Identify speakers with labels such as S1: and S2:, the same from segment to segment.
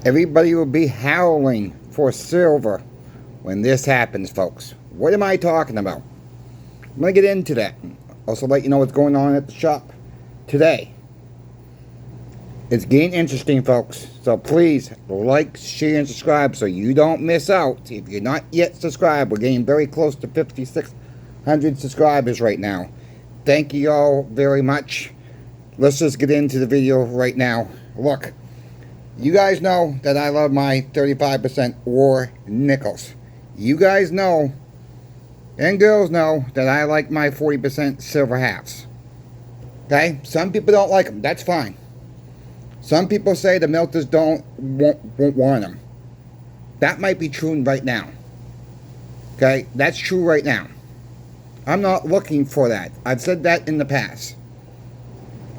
S1: Everybody will be howling for silver when this happens, folks. What am I talking about? I'm going to get into that. Also let you know what's going on at the shop today. It's getting interesting, folks. So please like, share, and subscribe so you don't miss out. If you're not yet subscribed, we're getting very close to 5,600 subscribers right now. Thank you all very much. Let's just get into the video right now. Look, you guys know that I love my 35% war nickels. You guys know, and girls know, that I like my 40% silver halves. Okay? Some people don't like them. That's fine. Some people say the melters won't want them. That might be true right now. Okay? That's true right now. I'm not looking for that. I've said that in the past.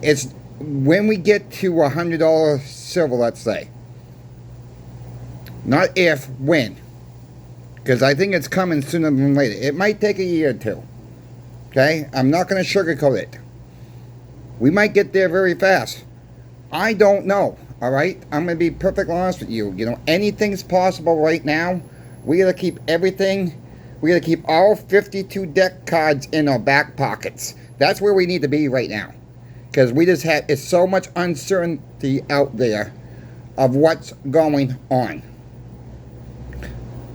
S1: It's when we get to $100 silver, let's say. Not if, when. Because I think it's coming sooner than later. It might take a year or two. Okay? I'm not going to sugarcoat it. We might get there very fast. I don't know. Alright? I'm going to be perfectly honest with you. You know, anything's possible right now. We got to keep everything. We got to keep all 52 deck cards in our back pockets. That's where we need to be right now. Because we just have, it's so much uncertainty out there of what's going on.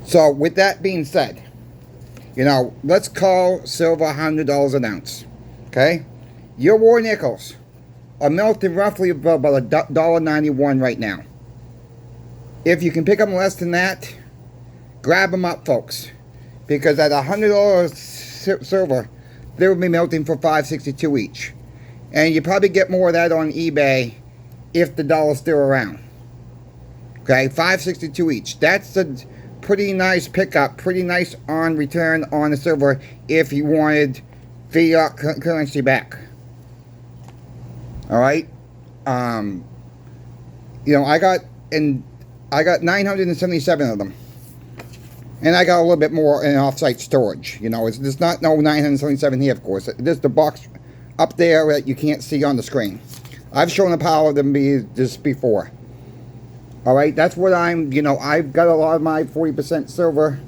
S1: So with that being said, you know, let's call silver $100 an ounce. Okay? Your war nickels are melting roughly about $1.91 right now. If you can pick them less than that, grab them up, folks. Because at $100 silver, they will be melting for $5.62 each. And you probably get more of that on eBay if the dollar's still around. Okay, $5.62 each. That's a pretty nice pickup, pretty nice on return on the silver if you wanted fiat currency back. All right. You know, I got 977 of them. And I got a little bit more in off-site storage. You know, there's not no 977 here, of course. There's the box up there that you can't see on the screen. I've shown the power of them just before. Alright, that's what you know, I've got a lot of my 40% silver,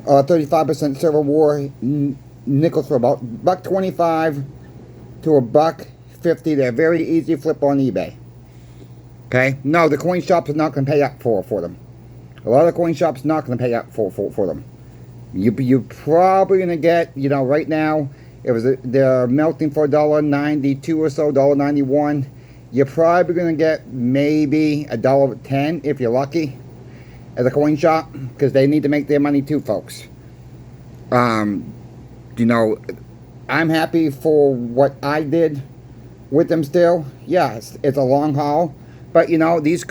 S1: 35% silver war nickels for about $1.25 to $1.50. They're very easy to flip on eBay. Okay? No, the coin shops are not going to pay up for them. A lot of coin shops are not going to pay up for them. You're probably going to get, you know, right now, they're melting for $1.92 or so, $1.91. You're probably going to get maybe $1.10 if you're lucky at the coin shop, because they need to make their money too, folks. You know, I'm happy for what I did with them still. Yeah, it's a long haul, but you know, these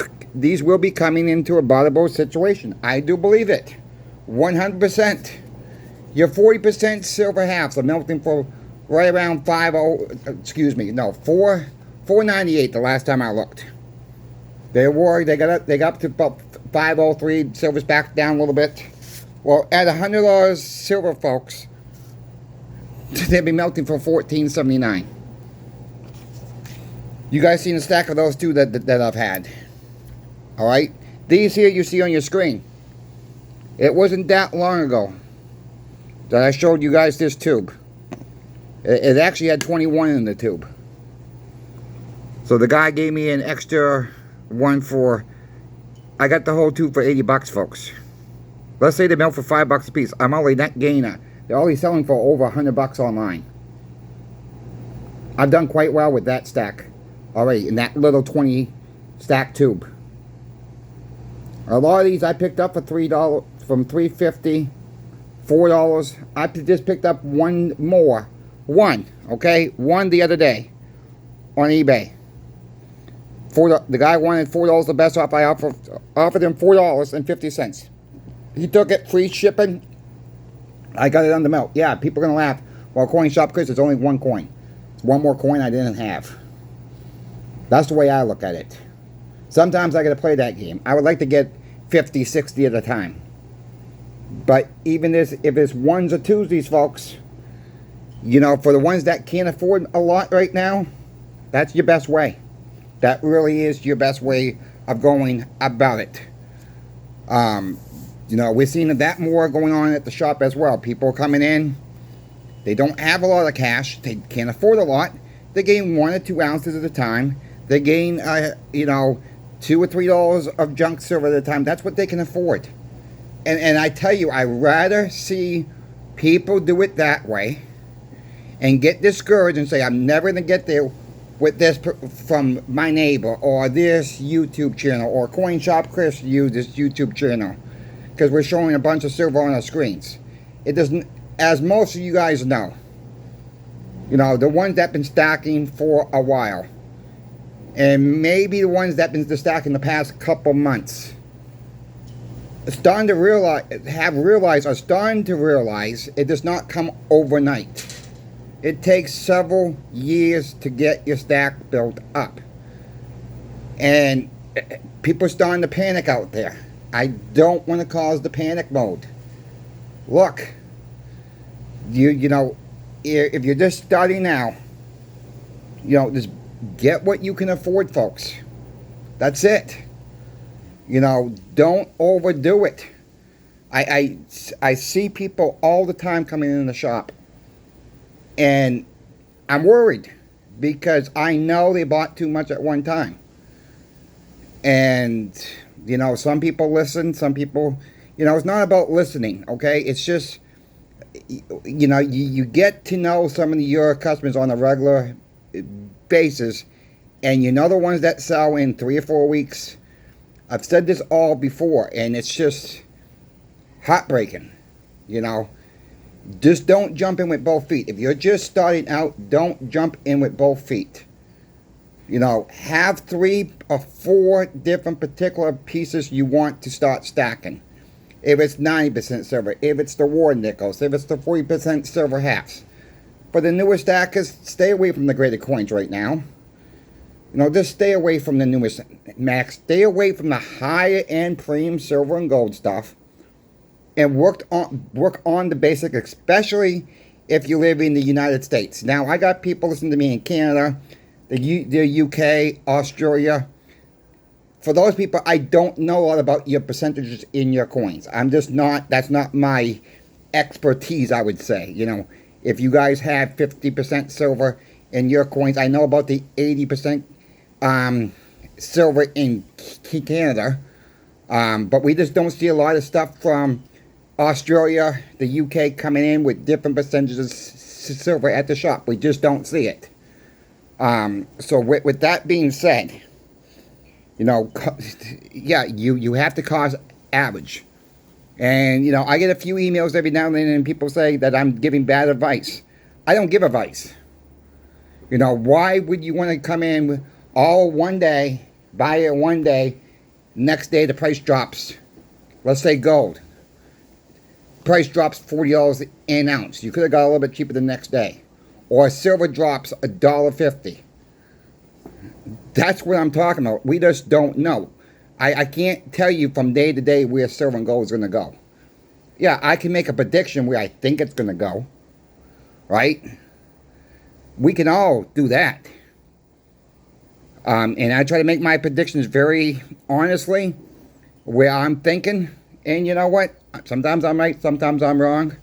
S1: will be coming into a bottomable situation. I do believe it, 100%. Your 40% silver halves are melting for right around $4.98 the last time I looked. They got up to about $5.03. Silver's back down a little bit. Well, at $100 silver, folks, they'll be melting for $14.79. You guys seen a stack of those two that I've had. All right, these here you see on your screen. It wasn't that long ago that I showed you guys this tube. It actually had 21 in the tube. So the guy gave me an extra one for, I got the whole tube for 80 bucks, folks. Let's say they melt for $5 a piece. I'm only not gaining that. They're only selling for over 100 bucks online. I've done quite well with that stack already, in that little 20 stack tube. A lot of these I picked up for $3, from $3.50, $4. I just picked up one the other day on eBay. The guy wanted $4 the best off. I offered him $4.50. He took it, free shipping. I got it on the melt. Yeah, people are gonna laugh. Well, coin shop, Chris, it's only one coin. It's one more coin I didn't have. That's the way I look at it. Sometimes I gotta play that game. I would like to get 50, 60 at a time. But even if it's ones or twosies, folks, you know, for the ones that can't afford a lot right now, that's your best way. That really is your best way of going about it. We're seeing that more going on at the shop as well. People coming in, they don't have a lot of cash, they can't afford a lot. They gain 1 or 2 ounces at a time. They gain, $2 or $3 of junk silver at a time. That's what they can afford. And I tell you, I rather see people do it that way and get discouraged and say, I'm never going to get there with this from my neighbor or this YouTube channel or Coin Shop Chris use this YouTube channel because we're showing a bunch of silver on our screens. It doesn't, as most of you guys know, the ones that been stacking for a while, and maybe the ones that been stacking the past couple months, are starting to realize it does not come overnight. It takes several years to get your stack built up. And people are starting to panic out there. I don't want to cause the panic mode. Look, if you're just starting now, just get what you can afford, folks. That's it. Don't overdo it. I see people all the time coming in the shop, and I'm worried because I know they bought too much at one time. And, some people listen, some people, it's not about listening, okay? It's just, you get to know some of your customers on a regular basis, and the ones that sell in 3 or 4 weeks. I've said this all before, and it's just heartbreaking, Just don't jump in with both feet. If you're just starting out, don't jump in with both feet. Have 3 or 4 different particular pieces you want to start stacking. If it's 90% silver, if it's the war nickels, if it's the 40% silver halves. For the newer stackers, stay away from the graded coins right now. Just stay away from the newest max. Stay away from the higher end premium silver and gold stuff. And work on the basic, especially if you live in the United States. Now, I got people listening to me in Canada, the UK, Australia. For those people, I don't know a lot about your percentages in your coins. That's not my expertise, I would say. If you guys have 50% silver in your coins, I know about the 80% silver in Canada. But we just don't see a lot of stuff from Australia, the UK coming in with different percentages of silver at the shop. We just don't see it. So with that being said, yeah, you have to cost average. And, I get a few emails every now and then and people say that I'm giving bad advice. I don't give advice. Why would you want to come in all one day, buy it one day, next day the price drops? Let's say gold. Price drops $40 an ounce. You could have got a little bit cheaper the next day. Or silver drops $1.50. That's what I'm talking about. We just don't know. I can't tell you from day to day where silver and gold is going to go. Yeah, I can make a prediction where I think it's going to go. Right? We can all do that. And I try to make my predictions very honestly, where I'm thinking. And you know what? Sometimes I'm right, sometimes I'm wrong.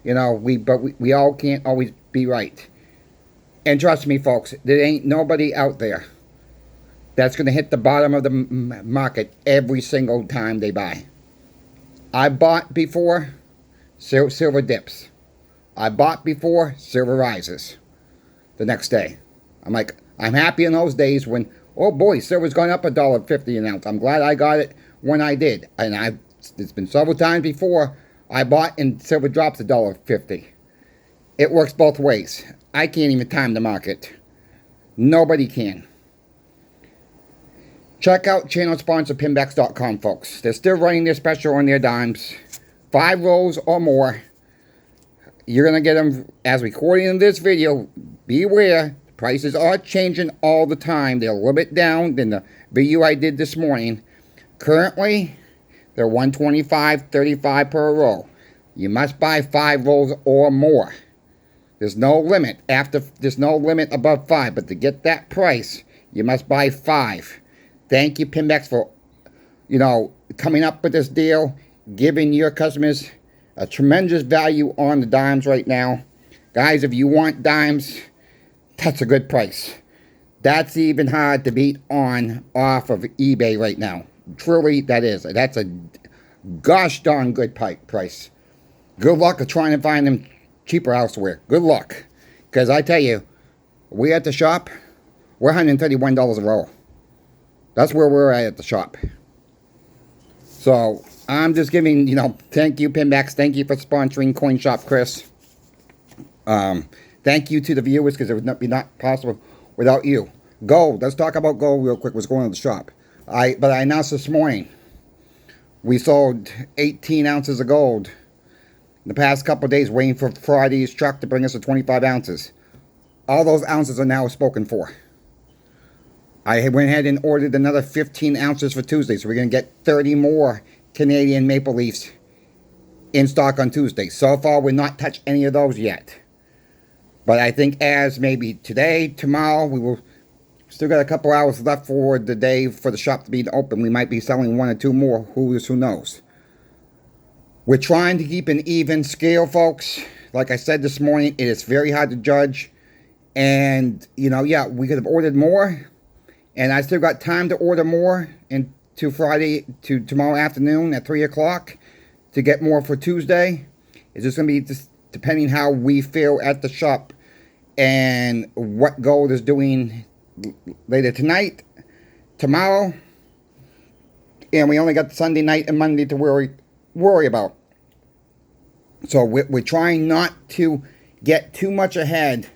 S1: We all can't always be right. And trust me, folks, there ain't nobody out there that's going to hit the bottom of the market every single time they buy. I bought before, silver dips. I bought before, silver rises the next day. I'm happy in those days when, oh boy, silver's gone up $1.50 an ounce. I'm glad I got it when I did. And it's been several times before I bought and silver drops $1.50. It works both ways. I can't even time the market. Nobody can. Check out channel sponsor pinbacks.com, folks. They're still running their special on their dimes. 5 rolls or more. You're going to get them as recording in this video. Beware. Prices are changing all the time. They're a little bit down than the video I did this morning. Currently, they're $125.35 per roll. You must buy 5 rolls or more. There's no limit. There's no limit above 5. But to get that price, you must buy 5. Thank you, Pinbacks, for, coming up with this deal, giving your customers a tremendous value on the dimes right now. Guys, if you want dimes, that's a good price. That's even hard to beat off of eBay right now. Truly, that is. That's a gosh darn good price. Good luck of trying to find them cheaper elsewhere. Good luck. Because I tell you, we at the shop, we're $131 a roll. That's where we're at the shop. So, I'm just giving, thank you, Pinbacks. Thank you for sponsoring Coin Shop Chris. Thank you to the viewers, because it would not be possible without you. Gold. Let's talk about gold real quick. What's going on in the shop? But I announced this morning, we sold 18 ounces of gold in the past couple of days, waiting for Friday's truck to bring us to 25 ounces. All those ounces are now spoken for. I went ahead and ordered another 15 ounces for Tuesday, so we're going to get 30 more Canadian Maple Leafs in stock on Tuesday. So far, we've not touched any of those yet. But I think as maybe today, tomorrow, we will still got a couple hours left for the day for the shop to be open. We might be selling 1 or 2 more. Who knows? We're trying to keep an even scale, folks. Like I said this morning, it is very hard to judge. And, yeah, we could have ordered more. And I still got time to order more to Friday, to tomorrow afternoon at 3 o'clock to get more for Tuesday. It's just going to be just depending how we feel at the shop and what gold is doing later tonight, tomorrow. And we only got Sunday night and Monday to worry about. So we're trying not to get too much ahead,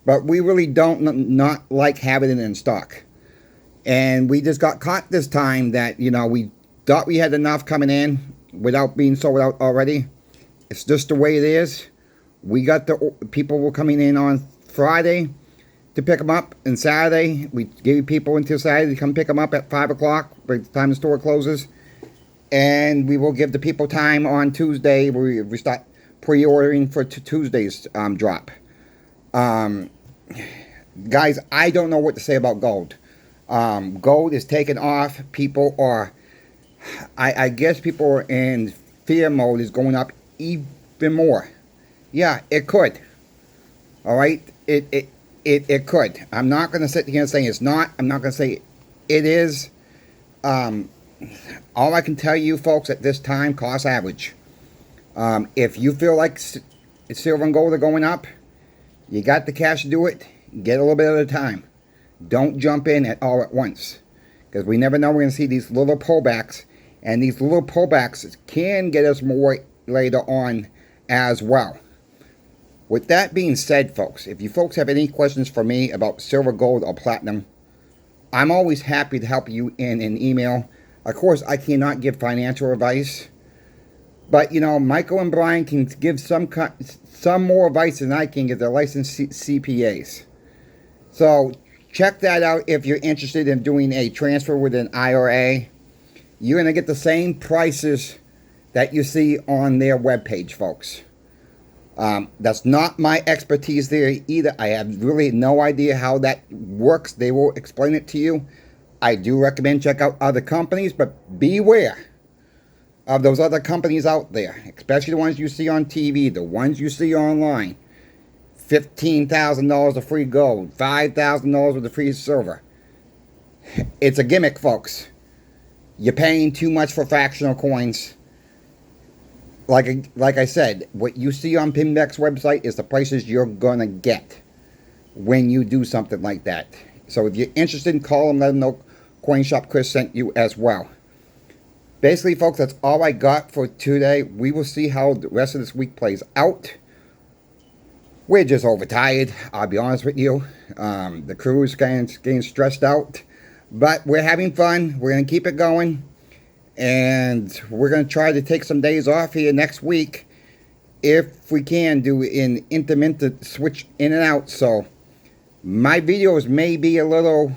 S1: but we really don't not like having it in stock. And we just got caught this time that, we thought we had enough coming in without being sold out already. It's just the way it is. We got the people were coming in on Friday to pick them up, and Saturday, we gave people until Saturday to come pick them up at 5 o'clock by the time the store closes. And we will give the people time on Tuesday where we start pre-ordering for Tuesday's drop. Guys, I don't know what to say about gold. Gold is taking off. People are, I guess people are in fear mode. Is going up even more. Yeah, it could. All right, it could. I'm not going to sit here and say it's not. I'm not going to say it is. All I can tell you, folks, at this time, cost average. If you feel like silver and gold are going up, you got the cash to do it. Get a little bit at a time. Don't jump in all at once, because we never know. We're going to see these little pullbacks, and these little pullbacks can get us more later on as well. With that being said, folks, if you folks have any questions for me about silver, gold, or platinum, I'm always happy to help you in an email. Of course, I cannot give financial advice, but Michael and Brian can give some more advice than I can give. They're licensed CPAs. So check that out if you're interested in doing a transfer with an IRA. You're going to get the same prices that you see on their webpage, folks. That's not my expertise there either. I have really no idea how that works. They will explain it to you. I do recommend check out other companies, but beware of those other companies out there, especially the ones you see on TV, the ones you see online. $15,000 of free gold, $5,000 with the free silver. It's a gimmick, folks. You're paying too much for fractional coins. Like I said, what you see on Pinback's website is the prices you're gonna get when you do something like that. So if you're interested, call them, let them know Coin Shop Chris sent you as well. Basically, folks, that's all I got for today. We will see how the rest of this week plays out. We're just overtired, I'll be honest with you. The crew is getting stressed out. But we're having fun. We're going to keep it going. And we're going to try to take some days off here next week. If we can, do an intermittent switch in and out. So my videos may be a little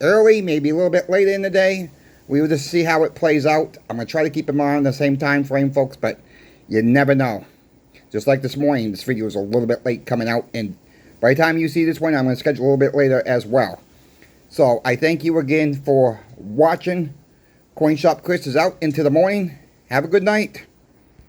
S1: early, maybe a little bit later in the day. We will just see how it plays out. I'm going to try to keep them on the same time frame, folks, but you never know. Just like this morning, this video was a little bit late coming out, and by the time you see this one, I'm going to schedule a little bit later as well. So I thank you again for watching. Coin Shop Chris is out into the morning. Have a good night.